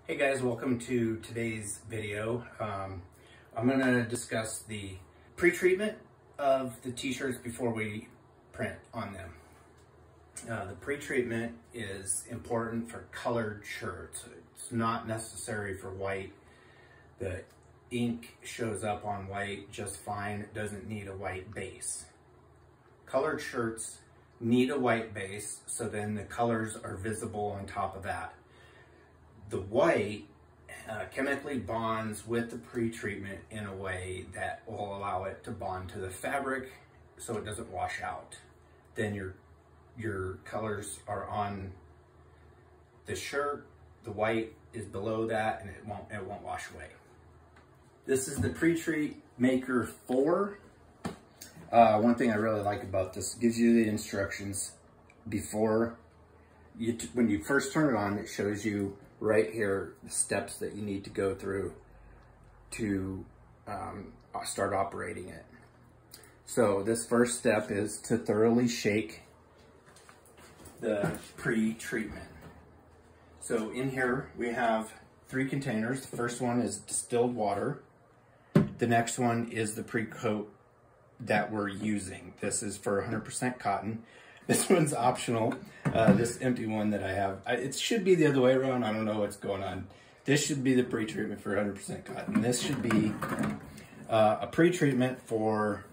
Hey guys, welcome to today's video. I'm going to discuss the pre-treatment of the t-shirts before we print on them. The pre-treatment is important for colored shirts. It's not necessary for white. The ink shows up on white just fine. It doesn't need a white base. Colored shirts need a white base, so then the colors are visible on top of that. The white chemically bonds with the pre-treatment in a way that will allow it to bond to the fabric so it doesn't wash out. Then your colors are on the shirt, the white is below that, and it won't wash away. This is the Pre-Treat Maker 4. One thing I really like about this, it gives you the instructions before when you first turn it on. It shows you right here the steps that you need to go through to start operating it. So this first step is to thoroughly shake the pre-treatment. So in here we have 3 containers. The first one is distilled water. The next one is the pre-coat that we're using. This is for 100% cotton. This one's optional. This empty one that I have, it should be the other way around. I don't know what's going on. This should be the pre-treatment for 100% cotton. This should be a pre-treatment for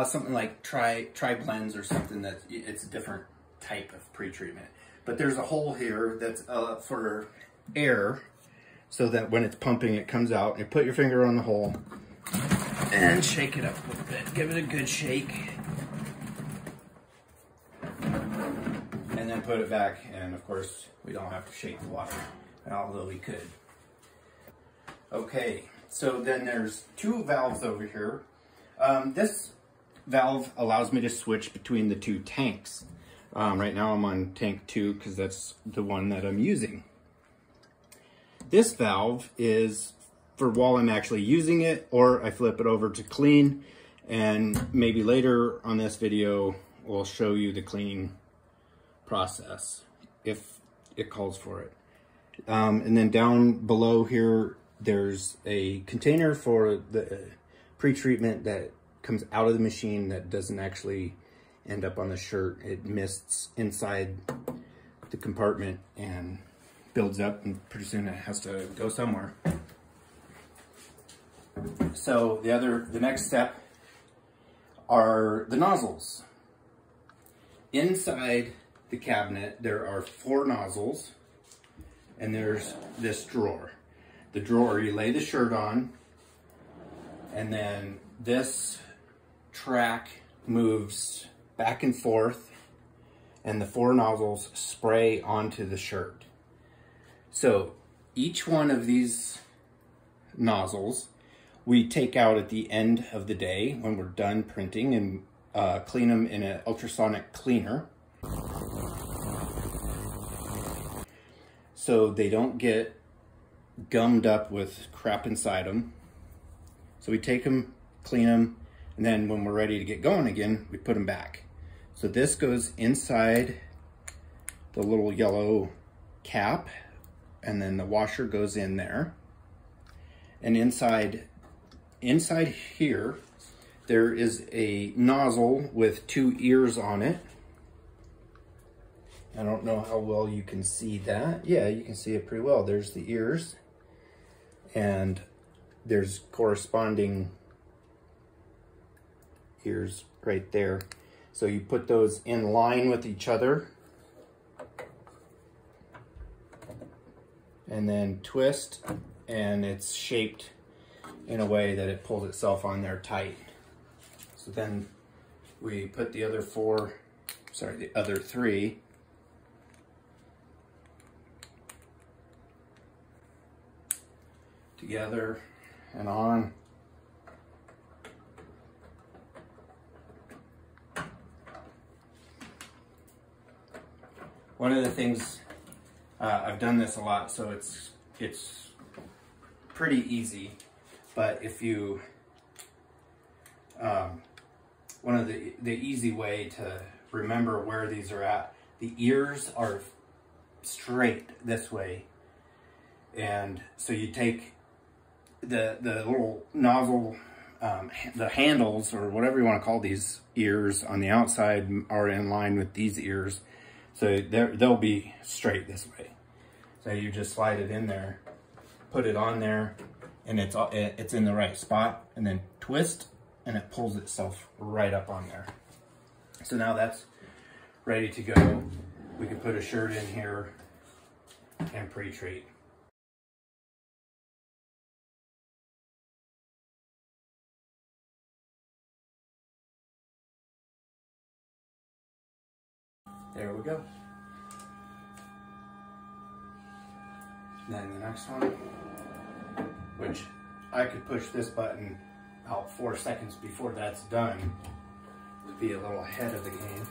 something like tri-blends or something that it's a different type of pre-treatment. But there's a hole here that's for air, so that when it's pumping, it comes out. You put your finger on the hole and shake it up a little bit. Give it a good shake. And then put it back, and of course we don't have to shake the water, although we could. Okay, so then there's 2 valves over here. This valve allows me to switch between the 2 tanks. Right now I'm on tank 2 because that's the one that I'm using. This valve is for while I'm actually using it, or I flip it over to clean, and maybe later on this video we'll show you the cleaning process if it calls for it. And then down below here there's a container for the pre-treatment that comes out of the machine that doesn't actually end up on the shirt. It mists inside the compartment and builds up, and pretty soon it has to go somewhere. So the next step are the nozzles. Inside the cabinet there are 4 nozzles, and there's this drawer. The drawer, you lay the shirt on, and then this track moves back and forth, and the 4 nozzles spray onto the shirt. So each one of these nozzles we take out at the end of the day when we're done printing, and clean them in an ultrasonic cleaner so they don't get gummed up with crap inside them. So we take them, clean them, and then when we're ready to get going again, we put them back. So this goes inside the little yellow cap, and then the washer goes in there. And inside here, there is a nozzle with 2 ears on it. I don't know how well you can see that. Yeah, you can see it pretty well. There's the ears, and there's corresponding ears right there. So you put those in line with each other, and then twist, and it's shaped in a way that it pulls itself on there tight. So then we put the other 3 together and on. One of the things, I've done this a lot, so it's pretty easy, but if you, one of the easy way to remember where these are at, the ears are straight this way, And so you take the little nozzle, the handles, or whatever you want to call these ears on the outside, are in line with these ears. So they'll be straight this way. So you just slide it in there, put it on there, and it's in the right spot, and then twist, and it pulls itself right up on there. So now that's ready to go. We can put a shirt in here and pre-treat. There we go. Then the next one, which I could push this button out 4 seconds before that's done to be a little ahead of the game.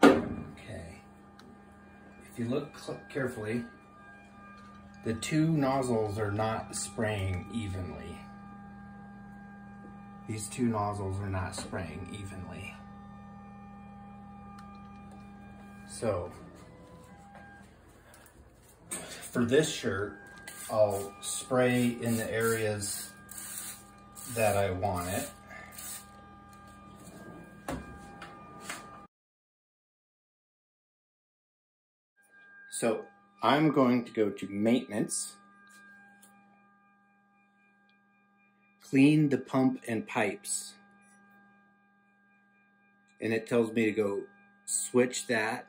Okay. If you look carefully, the two nozzles are not spraying evenly. These two nozzles are not spraying evenly. So, for this shirt, I'll spray in the areas that I want it. So, I'm going to go to maintenance, clean the pump and pipes, and it tells me to go switch that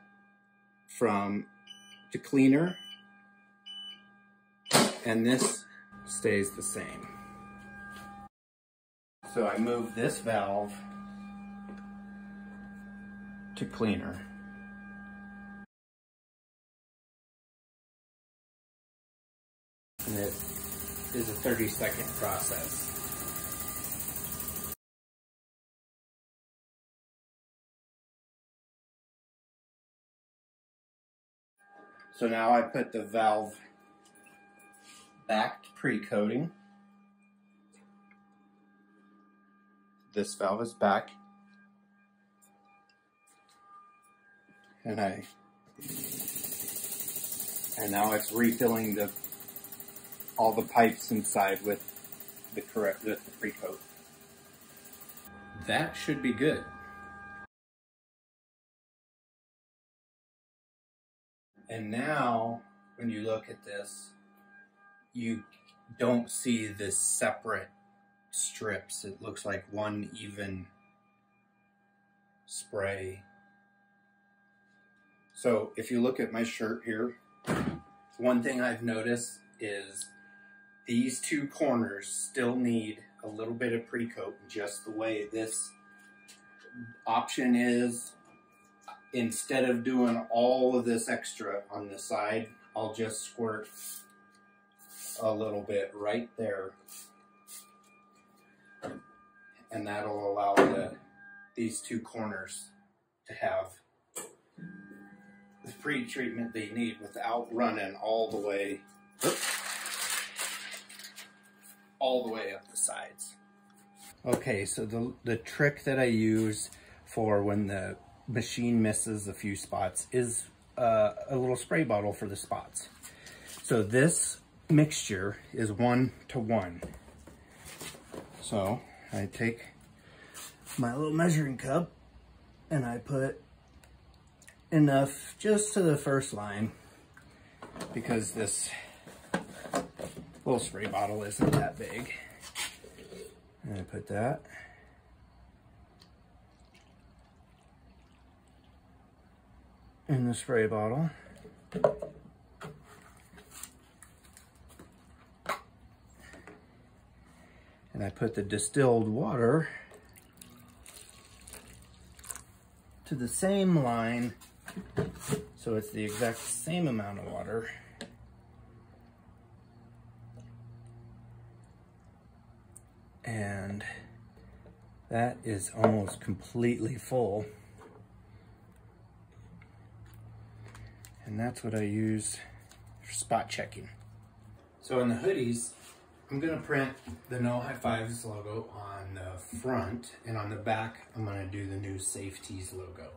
to cleaner, and this stays the same. So I move this valve to cleaner. And it is a 30-second process. So now I put the valve back to pre-coating. This valve is back. And now it's refilling all the pipes inside with the pre-coat. That should be good. And now, when you look at this, you don't see this separate strips. It looks like one even spray. So if you look at my shirt here, one thing I've noticed is these two corners still need a little bit of pre-coat, just the way this option is. Instead of doing all of this extra on the side, I'll just squirt a little bit right there, and that'll allow these two corners to have the pre-treatment they need without running all the way up the sides. Okay, so the trick that I use for when the machine misses a few spots is a little spray bottle for the spots. So this mixture is 1:1. So I take my little measuring cup and I put enough just to the first line, because this little spray bottle isn't that big. And I put that. In the spray bottle. And I put the distilled water to the same line, so it's the exact same amount of water. And that is almost completely full. And that's what I use for spot checking. So in the hoodies, I'm gonna print the No High Fives logo on the front, and on the back, I'm gonna do the new Safe-Tease logo.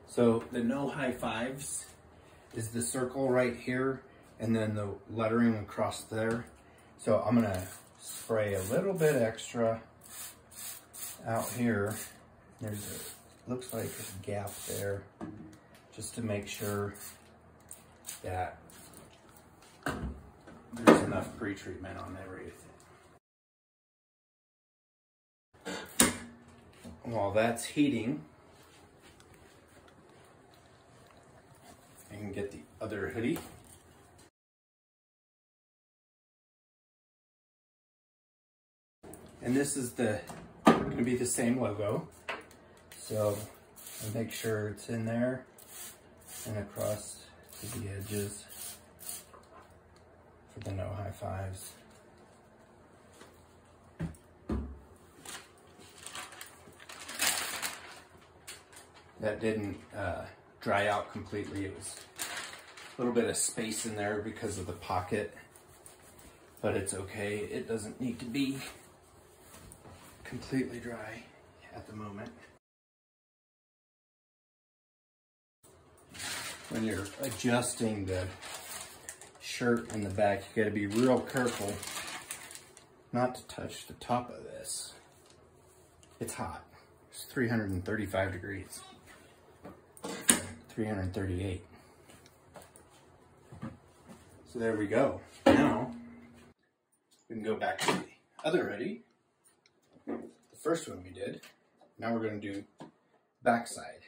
So the No High Fives is the circle right here, and then the lettering across there. So I'm gonna spray a little bit extra out here. Looks like a gap there, just to make sure that there's enough pre-treatment on everything. While that's heating, I can get the other hoodie. And this is going to be the same logo. So I'll make sure it's in there and across to the edges for the No High Fives. That didn't dry out completely. It was a little bit of space in there because of the pocket, but it's okay. It doesn't need to be completely dry at the moment. When you're adjusting the shirt in the back, you gotta be real careful not to touch the top of this. It's hot. It's 335 degrees. 338. So there we go. Now we can go back to the other hoodie. The first one we did. Now we're going to do backside.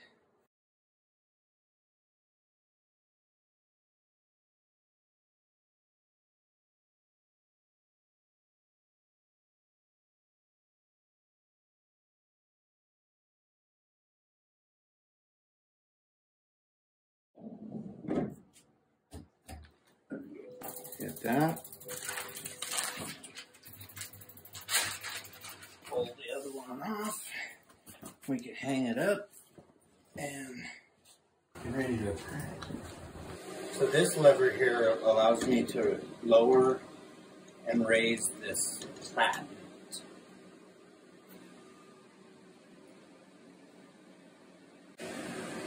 Get that. Pull the other one off. We can hang it up and get ready to print. So this lever here allows me to lower and raise this slat.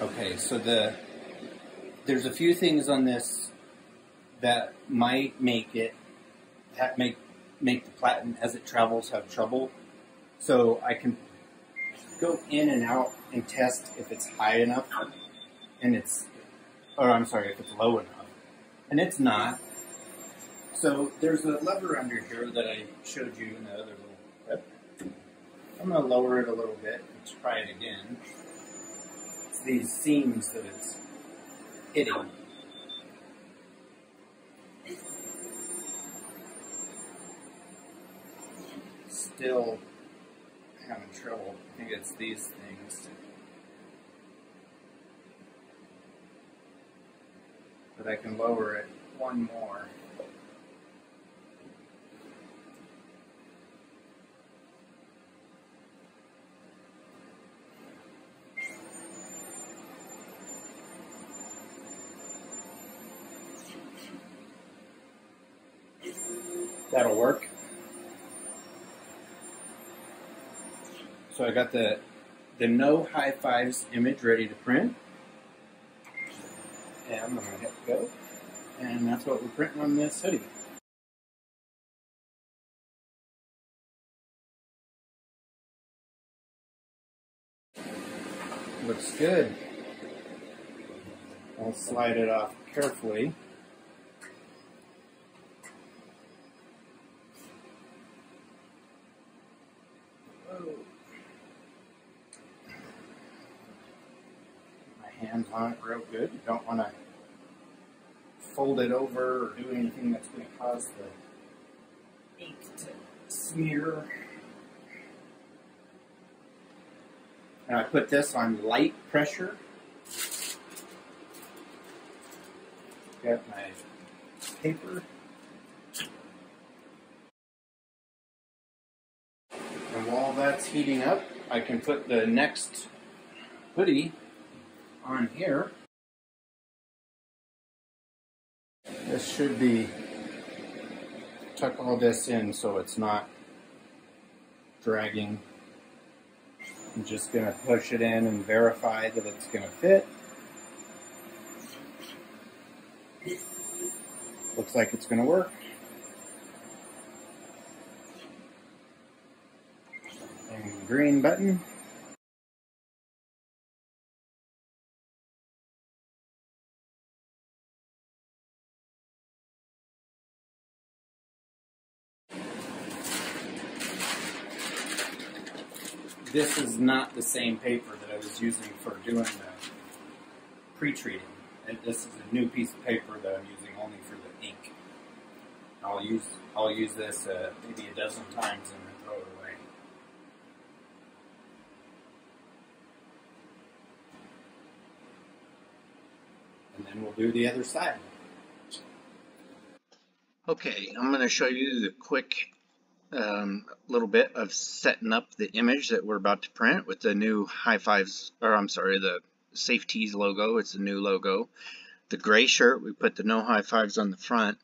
Okay, so there's a few things on this that might make it make the platen as it travels have trouble. So I can go in and out and test if it's high enough, and if it's low enough, and it's not. So there's a lever under here that I showed you in the other little clip. I'm going to lower it a little bit and try it again. It's these seams that it's hitting. Still having trouble. I think it's these things. But I can lower it one more. That'll work. So I got the No High Fives image ready to print. And I'm going to hit go. And that's what we're printing on this hoodie. Looks good. I'll slide it off carefully. Hands on it real good. You don't want to fold it over or do anything that's going to cause the ink to smear. And I put this on light pressure. Got my paper. And while that's heating up, I can put the next hoodie on here. This should be, tuck all this in so it's not dragging. I'm just going to push it in and verify that it's going to fit. Looks like it's going to work. And green button. This is not the same paper that I was using for doing the pre-treating. This is a new piece of paper that I'm using only for the ink. I'll use this maybe a dozen times and then throw it away. And then we'll do the other side. Okay, I'm going to show you the quick little bit of setting up the image that we're about to print with the new the Safe-Tease logo. It's a new logo. The gray shirt, we put the no high fives on the front,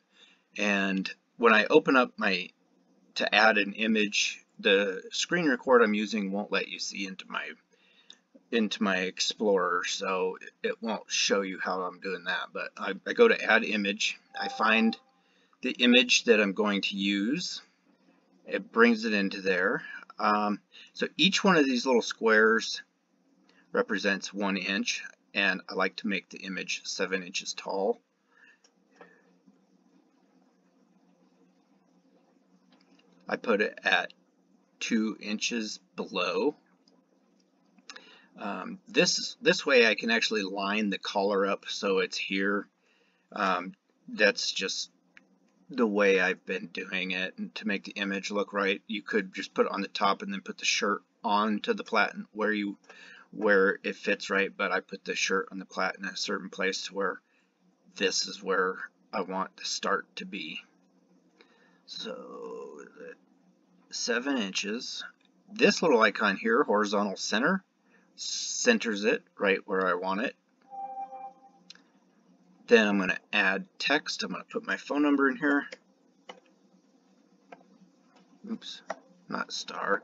and when I open up to add an image, the screen record I'm using won't let you see into my Explorer, so it won't show you how I'm doing that. But I go to add image, I find the image that I'm going to use. It brings it into there. So each one of these little squares represents 1 inch, and I like to make the image 7 inches tall. I put it at 2 inches below. This way I can actually line the collar up so it's here. That's just the way I've been doing it, and to make the image look right. You could just put it on the top and then put the shirt onto the platen where it fits right, but I put the shirt on the platen in a certain place to where this is where I want the start to be. So 7 inches. This little icon here, horizontal center, centers it right where I want it. Then I'm going to add text. I'm going to put my phone number in here. Oops, not star.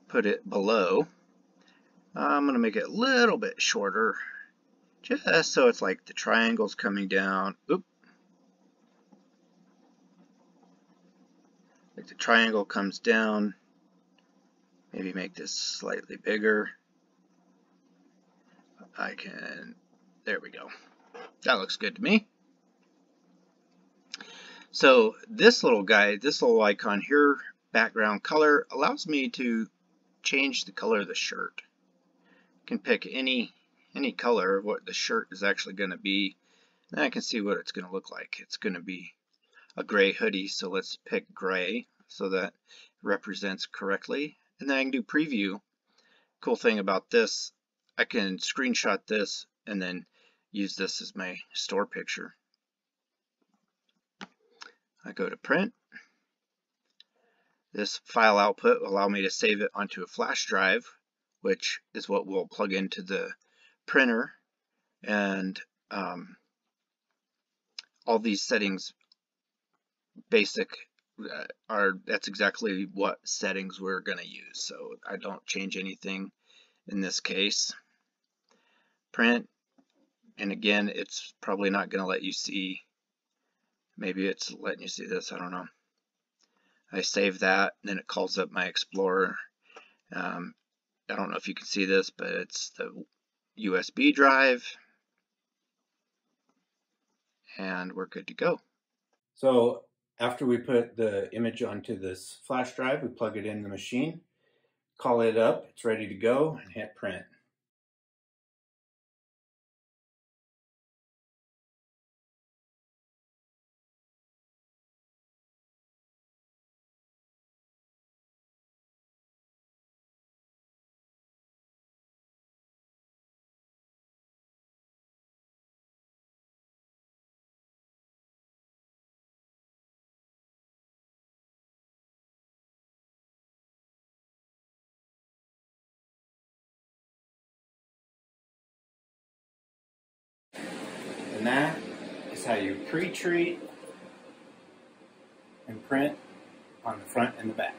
Put it below. I'm going to make it a little bit shorter, just so it's like the triangle's coming down. Oop. Like the triangle comes down. Maybe make this slightly bigger. There we go. That looks good to me. So this little guy, this little icon here, background color, allows me to change the color of the shirt. I can pick any color of what the shirt is actually going to be. Then I can see what it's going to look like. It's going to be a gray hoodie, so let's pick gray so that it represents correctly. And then I can do preview. Cool thing about this, I can screenshot this and then use this as my store picture. I go to print. This file output will allow me to save it onto a flash drive, which is what we'll plug into the printer. And all these settings that's exactly what settings we're going to use, so I don't change anything in this case. Print, and again, it's probably not going to let you see, maybe it's letting you see this, I don't know. I save that, and then it calls up my Explorer. I don't know if you can see this, but it's the USB drive, and we're good to go. So after we put the image onto this flash drive, we plug it in the machine, call it up, it's ready to go, and hit print. And that is how you pre-treat and print on the front and the back.